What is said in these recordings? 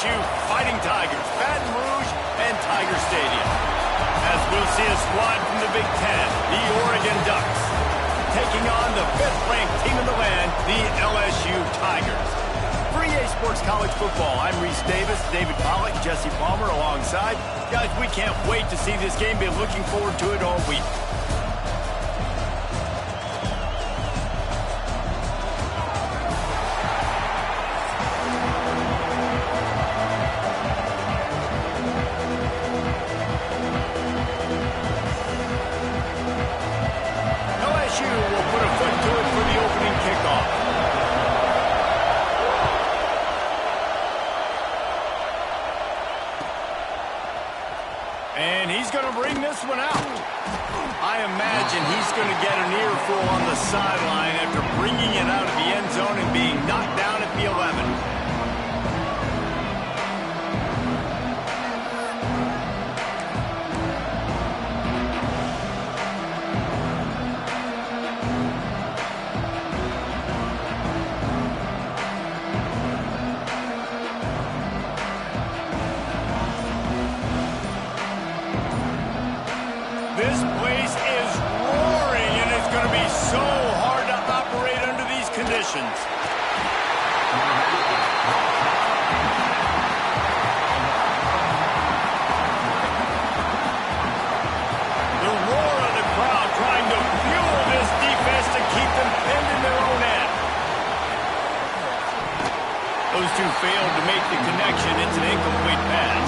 LSU Fighting Tigers, Baton Rouge, and Tiger Stadium. As we'll see a squad from the Big Ten, the Oregon Ducks, taking on the 5th-ranked team in the land, the LSU Tigers. For EA Sports College Football, I'm Reese Davis, David Pollack, Jesse Palmer alongside. Guys, we can't wait to see this game. Been looking forward to it all week. And he's going to bring this one out. I imagine he's going to get an earful on the sideline after bringing it out of the end zone and being knocked down at the 11. This place is roaring, and it's going to be so hard to operate under these conditions. The roar of the crowd trying to fuel this defense to keep them pinned in their own end. Those two failed to make the connection. It's an incomplete pass.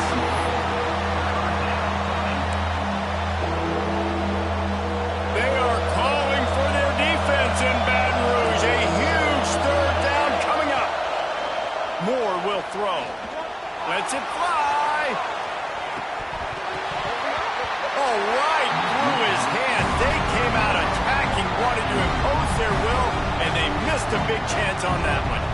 In Baton Rouge, a huge 3rd down coming up. Moore will throw. Lets it fly. Oh, right through his hand. They came out attacking, wanted to impose their will, and they missed a big chance on that one.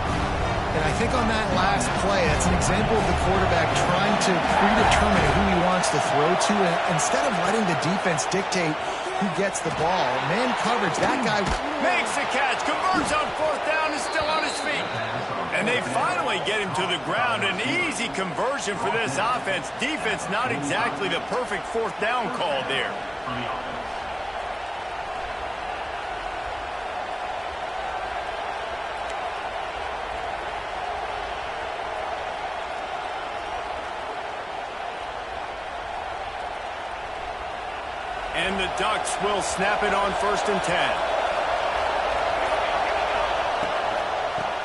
And I think on that last play, that's an example of the quarterback trying to predetermine who he wants to throw to, and instead of letting the defense dictate who gets the ball. Man coverage, that guy makes the catch, converts on 4th down, and still on his feet. And they finally get him to the ground. An easy conversion for this offense. Defense not exactly the perfect 4th down call there. And the Ducks will snap it on 1st and 10.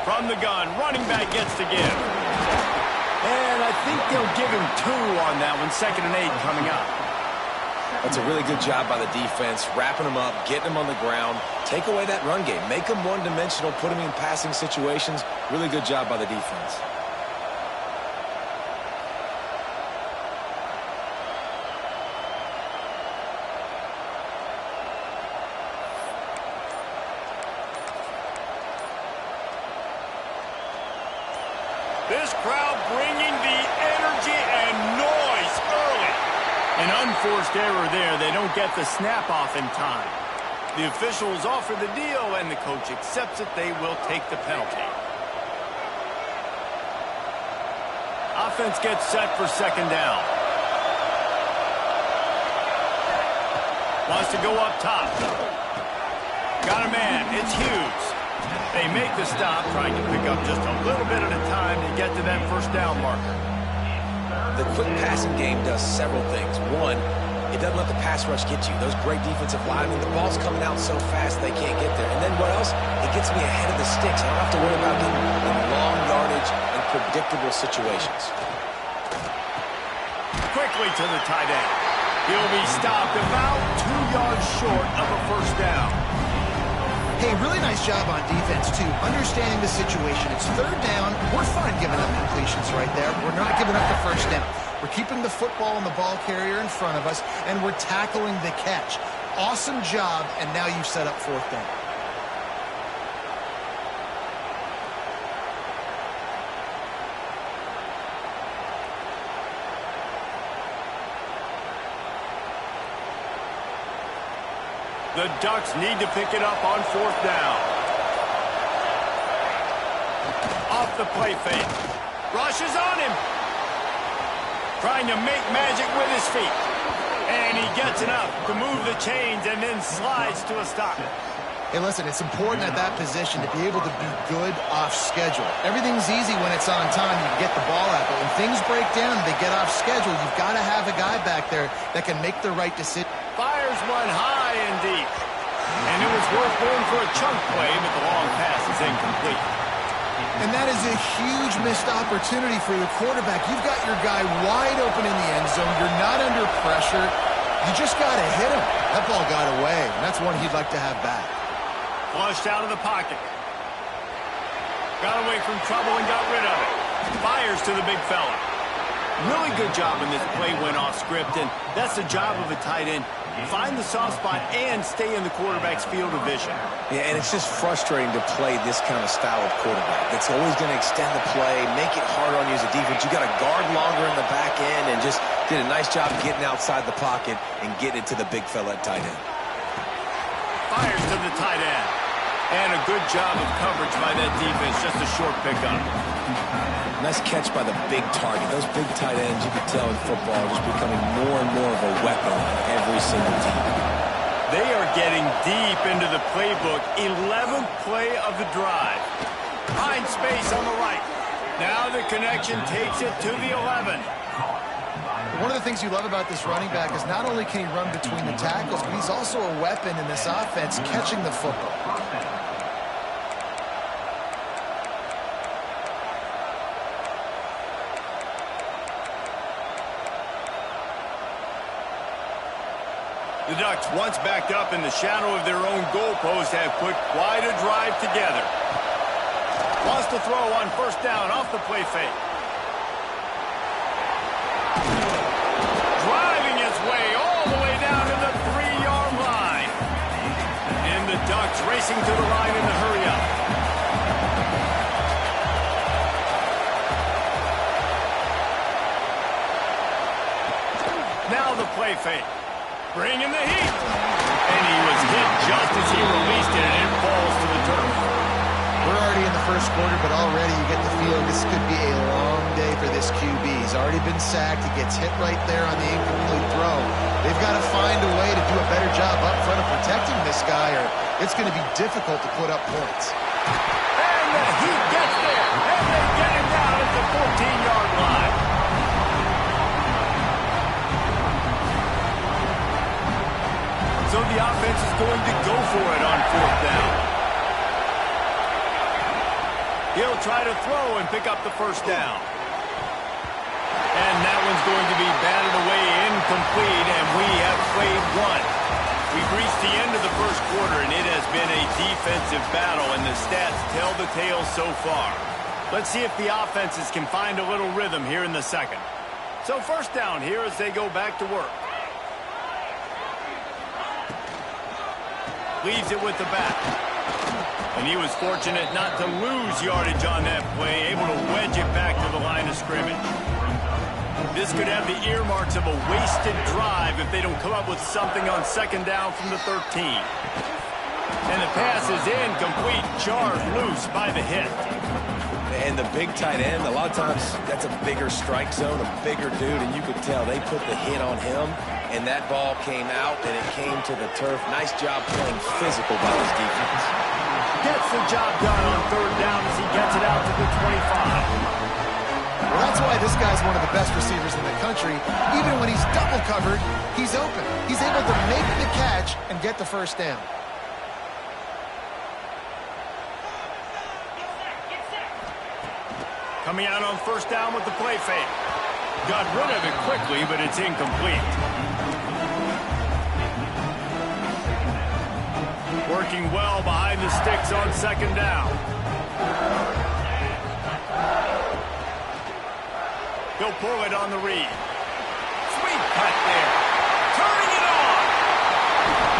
From the gun, running back gets to give. And I think they'll give him 2 on that one. 2nd and 8 coming up. That's a really good job by the defense, wrapping them up, getting them on the ground. Take away that run game. Make them one-dimensional, put them in passing situations. Really good job by the defense. This crowd bringing the energy and noise early. An unforced error there. They don't get the snap off in time. The officials offer the deal, and the coach accepts it. They will take the penalty. Offense gets set for 2nd down. Wants to go up top. Got a man. It's Hughes. They make the stop, trying to pick up just a little bit at a time to get to that 1st down marker. The quick passing game does several things. One, it doesn't let the pass rush get you. Those great defensive linemen, the ball's coming out so fast they can't get there. And then what else? It gets me ahead of the sticks. I don't have to worry about getting in long yardage and predictable situations. Quickly to the tight end. He'll be stopped about 2 yards short of a 1st down. Hey, really nice job on defense, too. Understanding the situation. It's 3rd down. We're fine giving up completions right there. We're not giving up the 1st down. We're keeping the football and the ball carrier in front of us, and we're tackling the catch. Awesome job, and now you've set up 4th down. The Ducks need to pick it up on 4th down. Off the play fake. Rushes on him. Trying to make magic with his feet. And he gets enough to move the chains and then slides to a stop. Hey, listen, it's important at that position to be able to be good off schedule. Everything's easy when it's on time. You can get the ball out. But when things break down and they get off schedule, you've got to have a guy back there that can make the right decision. Fires one high and deep. And it was worth going for a chunk play, but the long pass is incomplete. And that is a huge missed opportunity for the quarterback. You've got your guy wide open in the end zone. You're not under pressure. You just got to hit him. That ball got away, and that's one he'd like to have back. Flushed out of the pocket. Got away from trouble and got rid of it. Fires to the big fella. Really good job when this play went off script, and that's the job of a tight end. Find the soft spot and stay in the quarterback's field of vision. Yeah, and it's just frustrating to play this kind of style of quarterback. It's always going to extend the play, make it harder on you as a defense. You got to guard longer in the back end, and just did a nice job getting outside the pocket and getting it to the big fella at tight end. Fires to the tight end. And a good job of coverage by that defense. Just a short pickup. Nice catch by the big target. Those big tight ends, you can tell in football, are just becoming more and more of a weapon on every single team. They are getting deep into the playbook. 11th play of the drive. Find space on the right. Now the connection takes it to the 11. One of the things you love about this running back is not only can he run between the tackles, but he's also a weapon in this offense catching the football. The Ducks, once backed up in the shadow of their own goalpost, have put quite a drive together. Wants to throw on first down off the play fake. Driving his way all the way down to the 3-yard line. And the Ducks racing to the line in the hurry up. Now the play fake. Bringing the heat. And he was hit just as he released it, and it falls to the turf. We're already in the first quarter, but already you get the feeling this could be a long day for this QB. He's already been sacked. He gets hit right there on the incomplete throw. They've got to find a way to do a better job up front of protecting this guy, or it's going to be difficult to put up points. And the heat gets there, and they get him down at the 14-yard line. So the offense is going to go for it on fourth down. He'll try to throw and pick up the first down. And that one's going to be batted away incomplete, and we have played one. We've reached the end of the first quarter, and it has been a defensive battle, and the stats tell the tale so far. Let's see if the offenses can find a little rhythm here in the second. So first down here as they go back to work. Leaves it with the back. And he was fortunate not to lose yardage on that play, able to wedge it back to the line of scrimmage. This could have the earmarks of a wasted drive if they don't come up with something on second down from the 13. And the pass is incomplete, jarred loose by the hit. And the big tight end, a lot of times that's a bigger strike zone, a bigger dude, and you could tell they put the hit on him, and that ball came out, and it came to the turf. Nice job playing physical by this defense. Gets the job done on third down as he gets it out to the 25. Well, that's why this guy's one of the best receivers in the country. Even when he's double covered, he's open. He's able to make the catch and get the first down. Coming out on first down with the play fake. Got rid of it quickly, but it's incomplete. Working well behind the sticks on second down. He'll pull it on the read. Sweet cut there. Turning it on.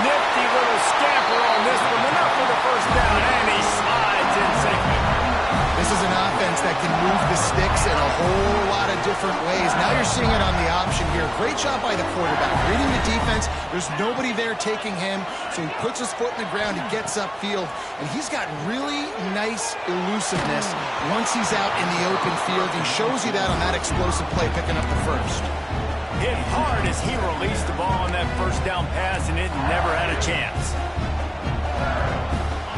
Nifty little scamper on this one. Enough for the first down, and he slides in safely. This is an offense that can move the sticks in a whole lot of of different ways. Now you're seeing it on the option here. Great job by the quarterback. Reading the defense, there's nobody there taking him, so he puts his foot in the ground, he gets upfield, and he's got really nice elusiveness once he's out in the open field. He shows you that on that explosive play, picking up the first. Hit hard as he released the ball on that first down pass, and it never had a chance.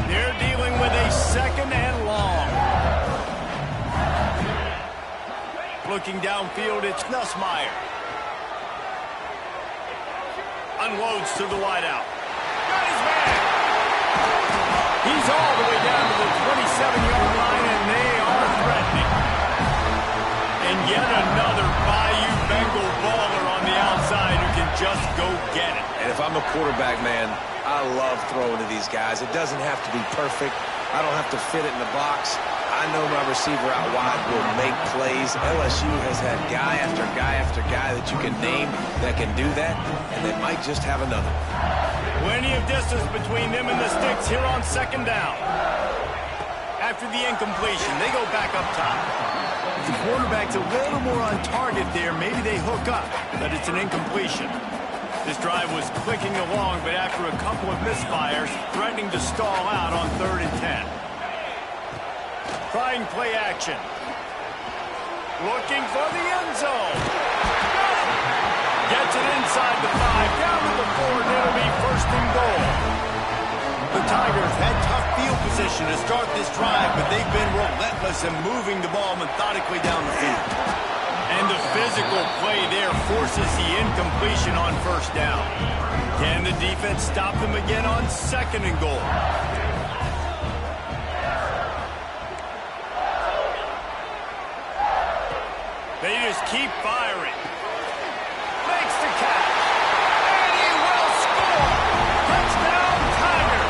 They're dealing with a second and long. Looking downfield, it's Nussmeier. Unloads to the wideout. Got his man. He's all the way down to the 27-yard line, and they are threatening. And yet another Bayou Bengal baller on the outside who can just go get it. And if I'm a quarterback, man, I love throwing to these guys. It doesn't have to be perfect. I don't have to fit it in the box. I know my receiver out wide will make plays. LSU has had guy after guy after guy that you can name that can do that, and they might just have another. Plenty of distance between them and the sticks here on second down. After the incompletion, they go back up top. If the quarterback's a little more on target there, maybe they hook up, but it's an incompletion. This drive was clicking along, but after a couple of misfires, threatening to stall out on 3rd and 10. Trying play action. Looking for the end zone. Gets it inside the 5, down to the 4, and it'll be 1st and goal. The Tigers had tough field position to start this drive, but they've been relentless in moving the ball methodically down the field. And the physical play there forces the incompletion on 1st down. Can the defense stop them again on 2nd and goal? They just keep firing. Makes the catch. And he will score. Touchdown, Tiger.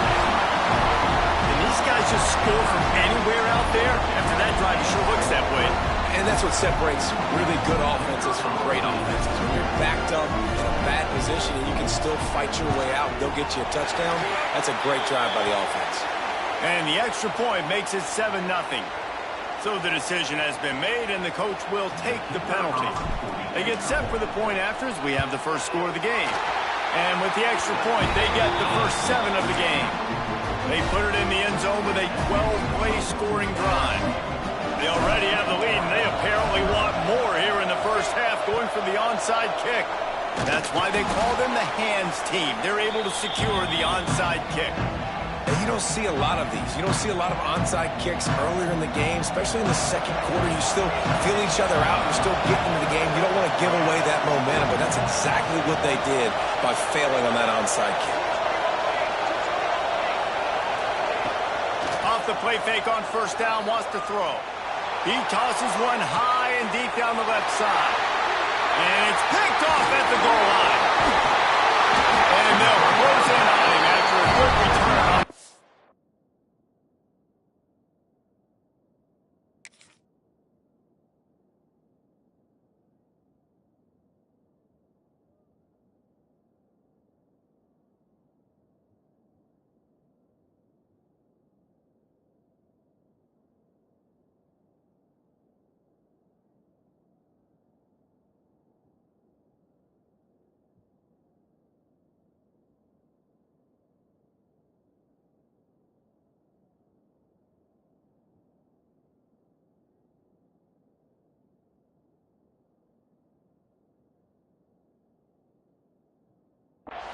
And these guys just score from anywhere out there? After that drive, it sure looks that way. And that's what separates really good offenses from great offenses. When you're backed up in a bad position and you can still fight your way out and they'll get you a touchdown, that's a great drive by the offense. And the extra point makes it 7-0. So the decision has been made, and the coach will take the penalty. They get set for the point after as we have the first score of the game. And with the extra point, they get the first 7 of the game. They put it in the end zone with a 12-play scoring drive. They already have the lead, and they apparently want more here in the first half, going for the onside kick. That's why they call them the hands team. They're able to secure the onside kick. And you don't see a lot of these. You don't see a lot of onside kicks earlier in the game, especially in the second quarter. You still feel each other out. You're still getting into the game. You don't want to give away that momentum, but that's exactly what they did by failing on that onside kick. Off the play fake on 1st down, wants to throw. He tosses one high and deep down the left side. And it's picked off at the goal line. And they'll close in on him after a good return on.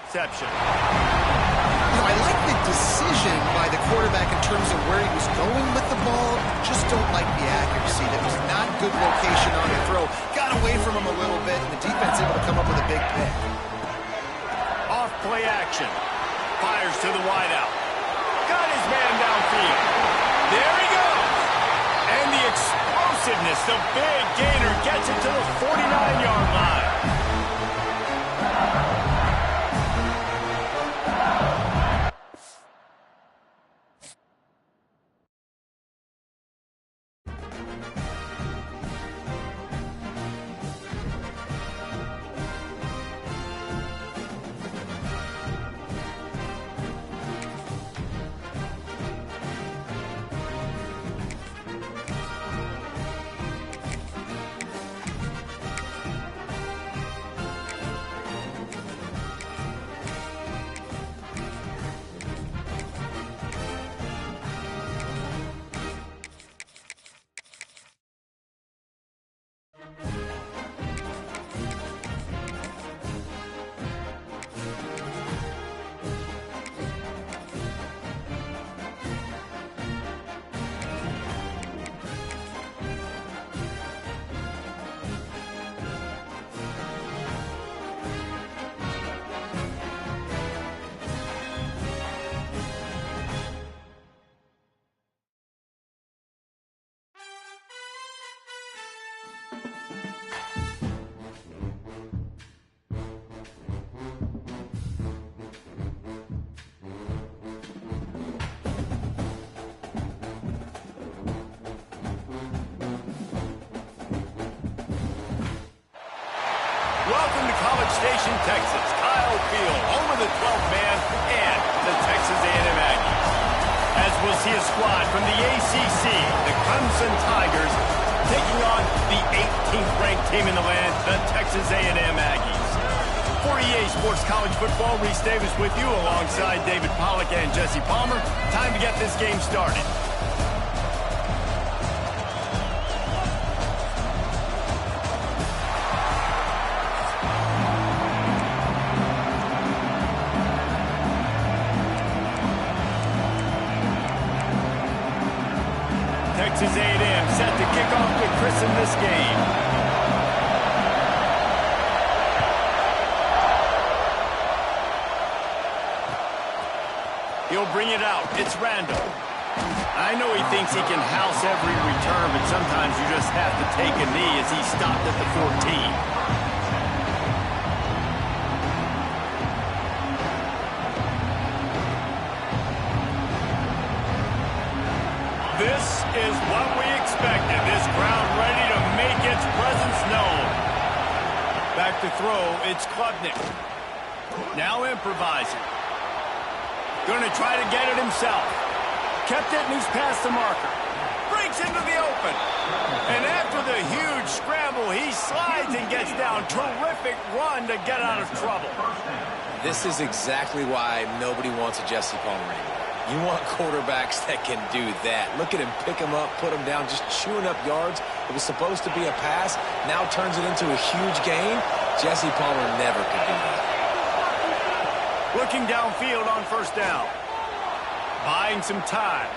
Interception. I like the decision by the quarterback in terms of where he was going with the ball. Just don't like the accuracy. That was not good location on the throw. Got away from him a little bit, and the defense able to come up with a big pick. Off play action. Fires to the wideout. Got his man downfield. There he goes. And the explosiveness, the big gainer gets it to the 49-yard line. Station, Texas, Kyle Field, home of the 12th man and the Texas A&M Aggies. As we'll see a squad from the ACC, the Crimson Tigers, taking on the 18th ranked team in the land, the Texas A&M Aggies. For EA Sports College Football, Reese Davis with you alongside David Pollack and Jesse Palmer. Time to get this game started. Texas A&M set to kick off with Chris in this game. He'll bring it out. It's Randall. I know he thinks he can house every return, but sometimes you just have to take a knee as he stopped at the 14. This is what we expected. This crowd ready to make its presence known. Back to throw, it's Klubnik. Now improvising. Going to try to get it himself. Kept it and he's past the marker. Breaks into the open. And after the huge scramble, he slides and gets down. Terrific run to get out of trouble. This is exactly why nobody wants a Jesse Palmer anymore. You want quarterbacks that can do that. Look at him, pick him up, put him down, just chewing up yards. It was supposed to be a pass, now turns it into a huge gain. Jesse Palmer never could do that. Looking downfield on first down. Buying some time.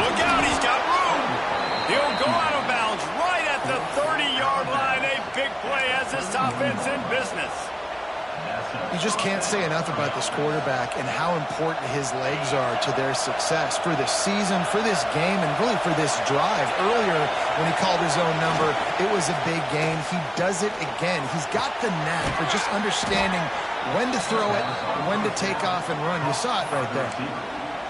Look out, he's got room. He'll go out of bounds right at the 30-yard line. A big play as this offense in business. You just can't say enough about this quarterback and how important his legs are to their success for this season, for this game, and really for this drive. Earlier, when he called his own number, it was a big gain. He does it again. He's got the knack for just understanding when to throw it, when to take off and run. You saw it right there.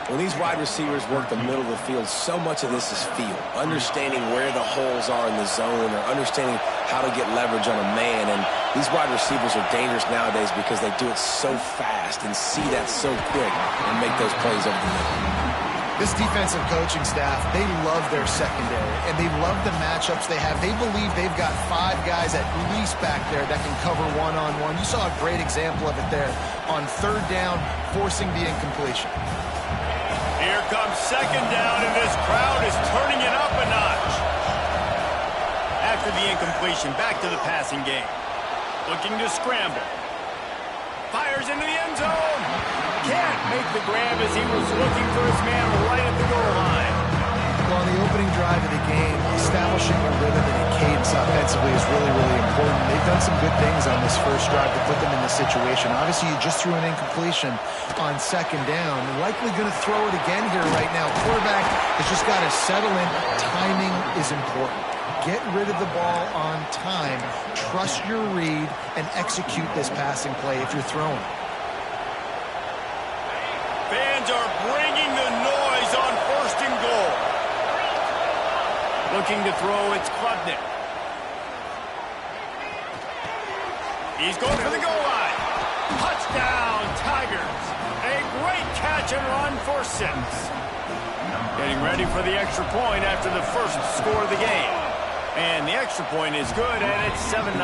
When these wide receivers work the middle of the field, so much of this is feel. Understanding where the holes are in the zone or understanding how to get leverage on a man. And these wide receivers are dangerous nowadays because they do it so fast and see that so quick and make those plays over the middle. This defensive coaching staff, they love their secondary, and they love the matchups they have. They believe they've got 5 guys at least back there that can cover one-on-one. You saw a great example of it there on third down, forcing the incompletion. Here comes second down, and this crowd is turning it up a notch. After the incompletion, back to the passing game. Looking to scramble. Fires into the end zone. Can't make the grab as he was looking for his man right at the goal line. Well, on the opening drive of the game, establishing a rhythm and a cadence offensively is really, really important. They've done some good things on this first drive to put them in this situation. Obviously, you just threw an incompletion on second down. Likely going to throw it again here right now. Quarterback has just got to settle in. Timing is important. Get rid of the ball on time. Trust your read and execute this passing play if you're throwing. Fans are bringing the noise on first and goal. Looking to throw, it's Klubnik. He's going for the goal line. Touchdown, Tigers. A great catch and run for 6. Getting ready for the extra point after the first score of the game. And the extra point is good, and it's 7-0.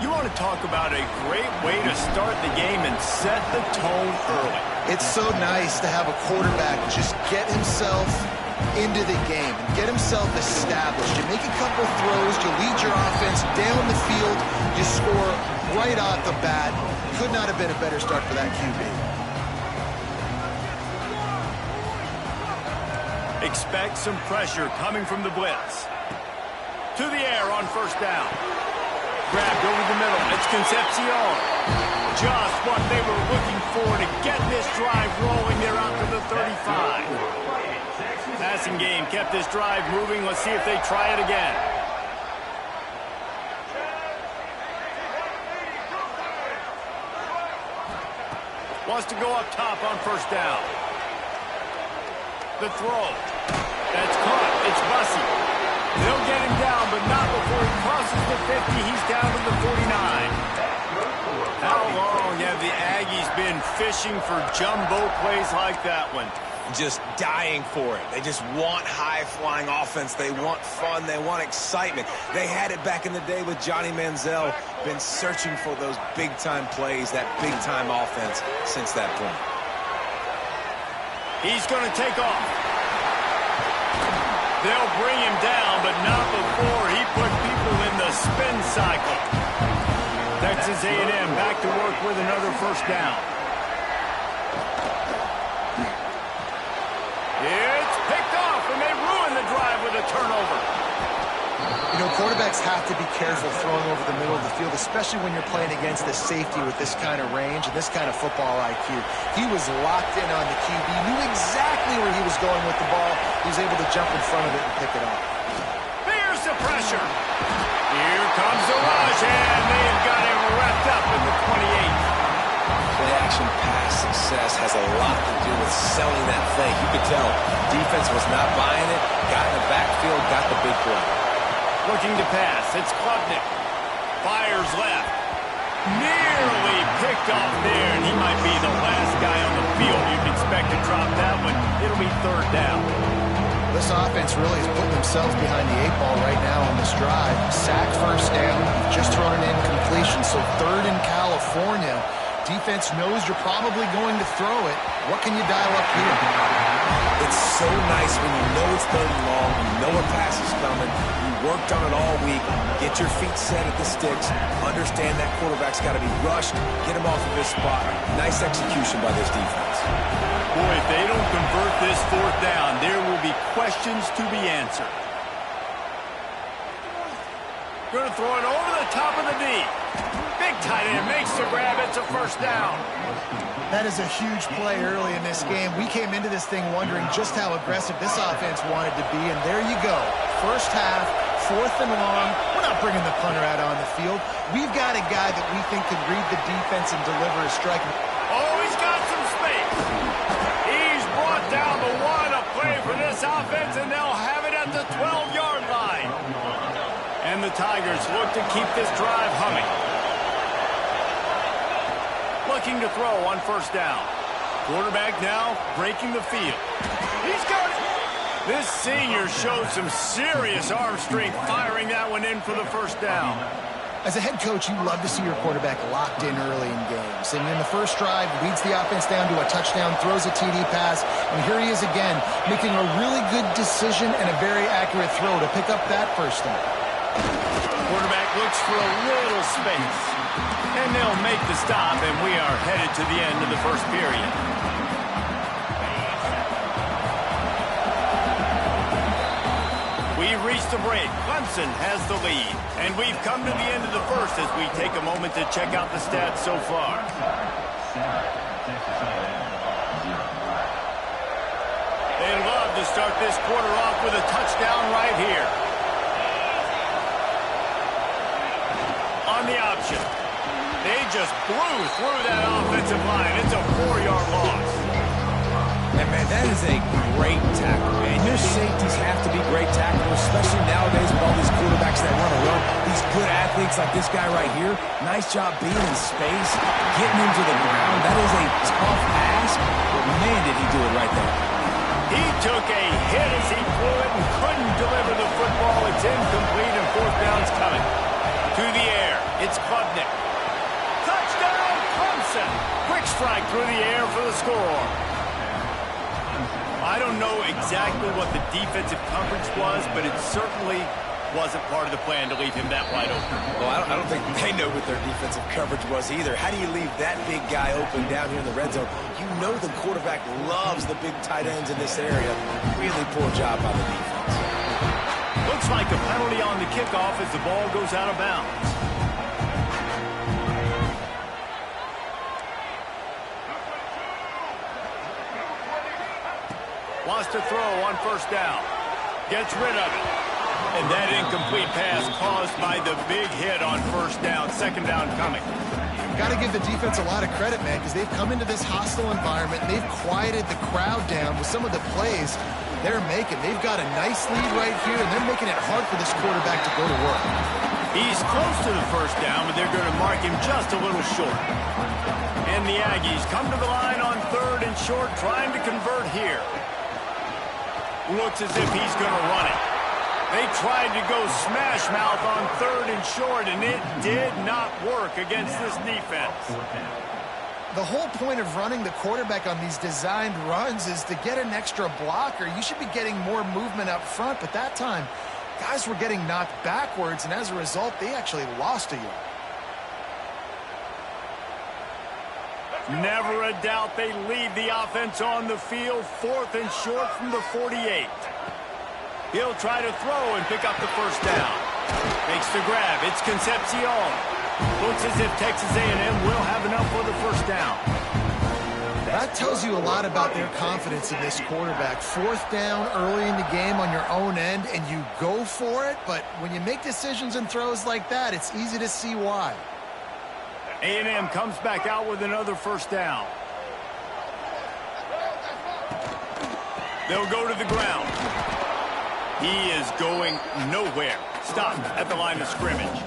You want to talk about a great way to start the game and set the tone early. It's so nice to have a quarterback just get himself into the game and get himself established. You make a couple throws, you lead your offense down the field, you score right off the bat. Could not have been a better start for that QB. Expect some pressure coming from the blitz. To the air on first down. Grabbed over the middle. It's Concepcion. Just what they were looking for to get this drive rolling. They're out to the 35. Passing game kept this drive moving. Let's see if they try it again. Wants to go up top on first down. The throw. That's caught. It's Bussey. They'll get him down, but not before he crosses the 50. He's down to the 49. How long have the Aggies been fishing for jumbo plays like that one? Just dying for it. They just want high-flying offense. They want fun. They want excitement. They had it back in the day with Johnny Manziel. Been searching for those big-time plays, that big-time offense since that point. He's going to take off. They'll bring him down, but not before he put people in the spin cycle. Texas A&M back to work with another first down. It's picked off, and they ruin the drive with a turnover. You know, quarterbacks have to be careful throwing over the middle of the field, especially when you're playing against the safety with this kind of range and this kind of football IQ. He was locked in on the QB, knew exactly where he was going with the ball. He was able to jump in front of it and pick it up. Here's the pressure. Here comes the rush, and they've got him wrapped up in the 28. Play-action pass success has a lot to do with selling that thing. You could tell defense was not buying it, got in the backfield, got the big play. Looking to pass. It's Klubnik. Fires left. Nearly picked off there, and he might be the last guy on the field you'd expect to drop that one. It'll be third down. This offense really is putting themselves behind the 8 ball right now on this drive. Sack first down. You've just thrown an incompletion, so third in California. Defense knows you're probably going to throw it. What can you dial up here? It's so nice when you know it's third and long, you know a pass is coming, you worked on it all week, get your feet set at the sticks, understand that quarterback's got to be rushed, get him off of his spot. Nice execution by this defense. Boy, if they don't convert this fourth down, there will be questions to be answered. Going to throw it over the top of the knee. Big tight end makes the grab. It's a first down. That is a huge play early in this game. We came into this thing wondering just how aggressive this offense wanted to be, and there you go. First half, fourth and long. We're not bringing the punter out on the field. We've got a guy that we think can read the defense and deliver a strike. Oh, he's got some space. He's brought down the one, a play for this offense, and they'll have it at the 12-yard line. And the Tigers look to keep this drive humming. Looking to throw on first down. Quarterback now breaking the field. He's got it. This senior shows some serious arm strength firing that one in for the first down. As a head coach, you love to see your quarterback locked in early in games. And in the first drive, leads the offense down to a touchdown, throws a TD pass, and here he is again, making a really good decision and a very accurate throw to pick up that first down. Quarterback looks for a little space. And they'll make the stop, and we are headed to the end of the first period. We've reached the break. Clemson has the lead. And we've come to the end of the first as we take a moment to check out the stats so far. They'd love to start this quarter off with a touchdown right here. On the option. They just blew through that offensive line. It's a 4-yard loss. And, man, that is a great tackle, man. Your safeties have to be great tackles, especially nowadays with all these quarterbacks that want to run. These good athletes like this guy right here, nice job being in space, getting into the ground. That is a tough ask, but, man, did he do it right there. He took a hit as he threw it and couldn't deliver the football. It's incomplete, and fourth down's coming. To the air, it's Klubnik. Touchdown, Clemson. Quick strike through the air for the score. I don't know exactly what the defensive coverage was, but it certainly wasn't part of the plan to leave him that wide open. Well, I don't think they know what their defensive coverage was either. How do you leave that big guy open down here in the red zone? You know the quarterback loves the big tight ends in this area. Really poor job by the defense. Looks like a penalty on the kickoff as the ball goes out of bounds. Wants to throw on first down. Gets rid of it. And that incomplete pass caused by the big hit on first down. Second down coming. Got to give the defense a lot of credit, man, because they've come into this hostile environment. And they've quieted the crowd down with some of the plays they're making. They've got a nice lead right here, and they're making it hard for this quarterback to go to work. He's close to the first down, but they're going to mark him just a little short. And the Aggies come to the line on 3rd and short, trying to convert here. Looks as if he's going to run it. They tried to go smash mouth on 3rd and short, and it did not work against this defense. The whole point of running the quarterback on these designed runs is to get an extra blocker. You should be getting more movement up front, but that time, guys were getting knocked backwards, and as a result, they actually lost a yard. Never a doubt they lead the offense on the field, 4th and short from the 48. He'll try to throw and pick up the first down. Makes the grab. It's Concepcion. Looks as if Texas A&M will have enough for the first down. That tells you a lot about their confidence in this quarterback. 4th down early in the game on your own end, and you go for it, but when you make decisions and throws like that, it's easy to see why. A&M comes back out with another first down. They'll go to the ground. He is going nowhere. Stopped at the line of scrimmage.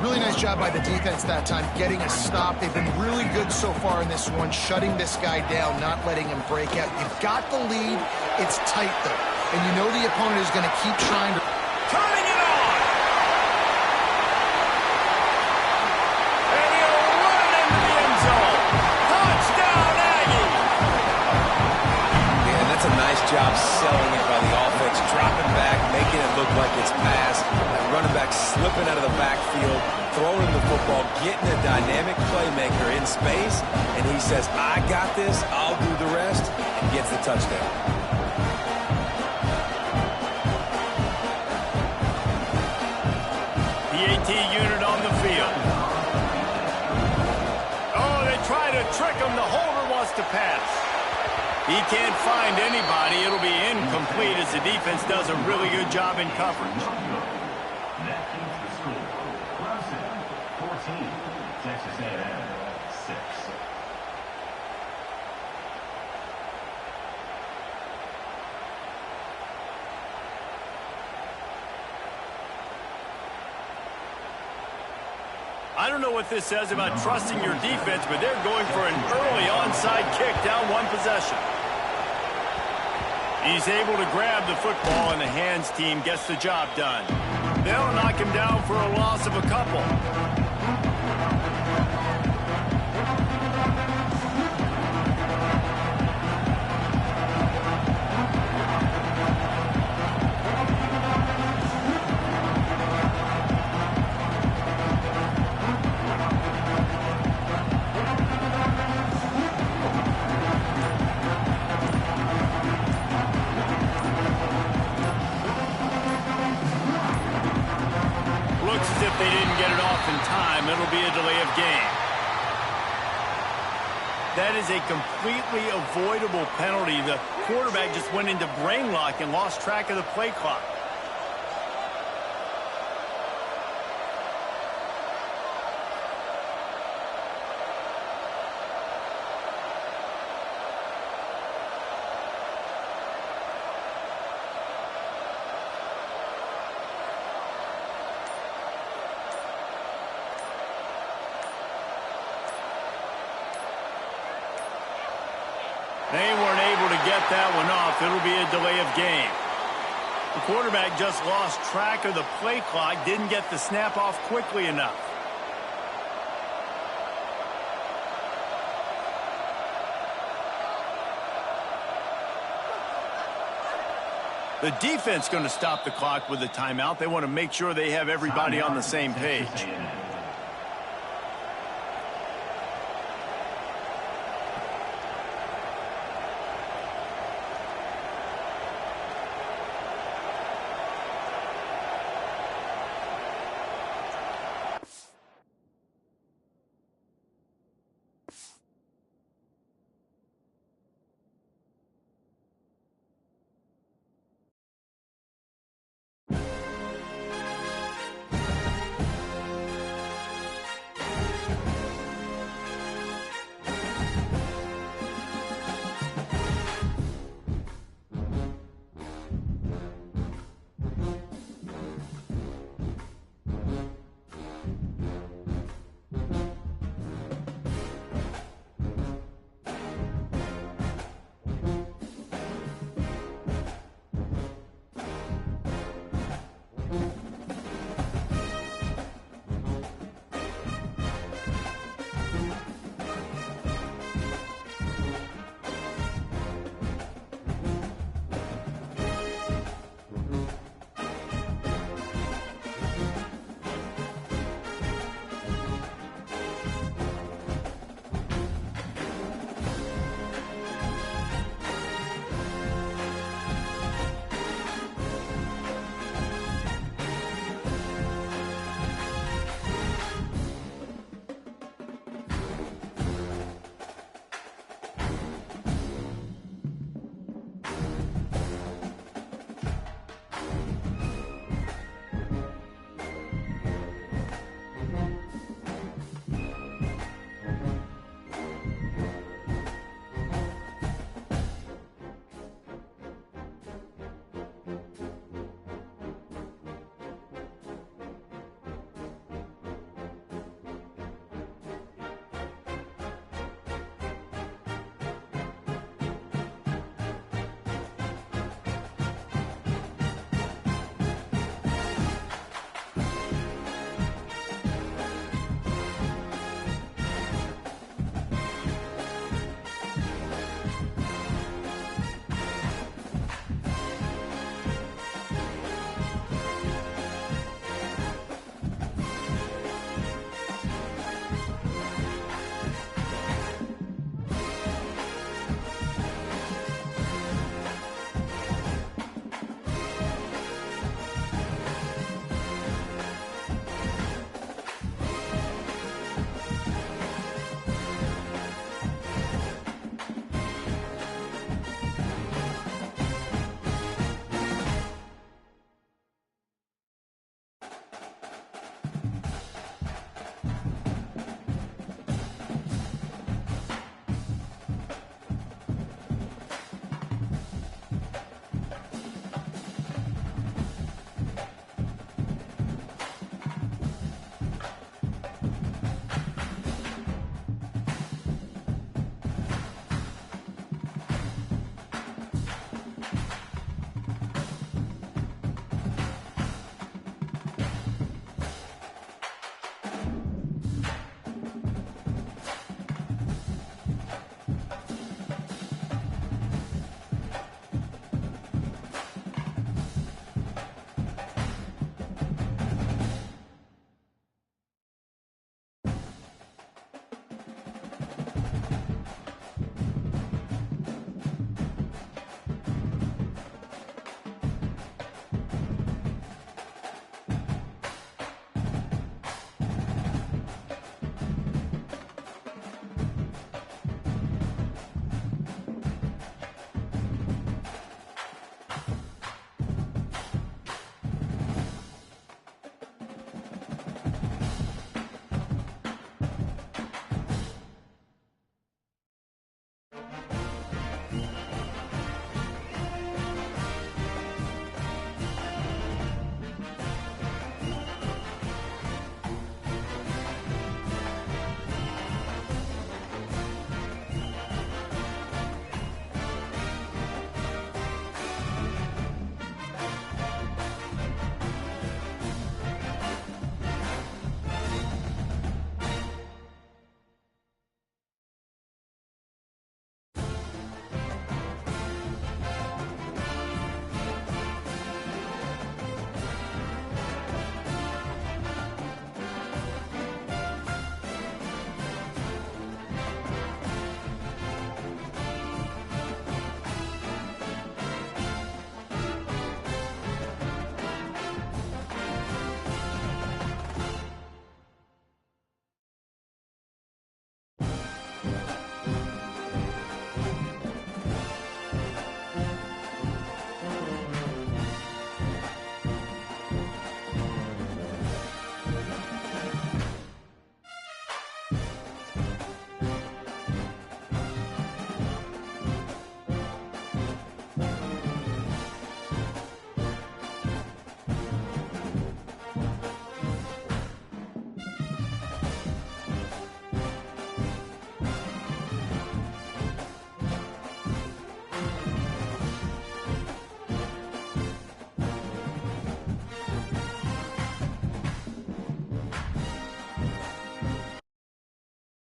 Really nice job by the defense that time, getting a stop. They've been really good so far in this one, shutting this guy down, not letting him break out. You've got the lead. It's tight, though. And you know the opponent is going to keep trying to... Turning it on! And he'll run it into the end zone. Touchdown, Aggie! Man, that's a nice job selling it by the offense, dropping back, making it look like it's passed. That running back slipping out of the backfield, throwing the football, getting a dynamic playmaker in space, and he says, I got this, I'll do the rest, and gets the touchdown. PAT unit on the field. Oh, they try to trick him. The holder wants to pass. He can't find anybody. It'll be incomplete as the defense does a really good job in coverage. That keeps the score. Clemson 14, Texas A&M 6. I don't know what this says about trusting your defense, but they're going for an early onside kick down one possession. He's able to grab the football, and the hands team gets the job done. They'll knock him down for a loss of a couple. Looks as if they didn't get it off in time. It'll be a delay of game. That is a completely avoidable penalty. The quarterback just went into brain lock and lost track of the play clock. They weren't able to get that one off. It'll be a delay of game. The quarterback just lost track of the play clock, didn't get the snap off quickly enough. The defense going to stop the clock with a timeout. They want to make sure they have everybody on the same page.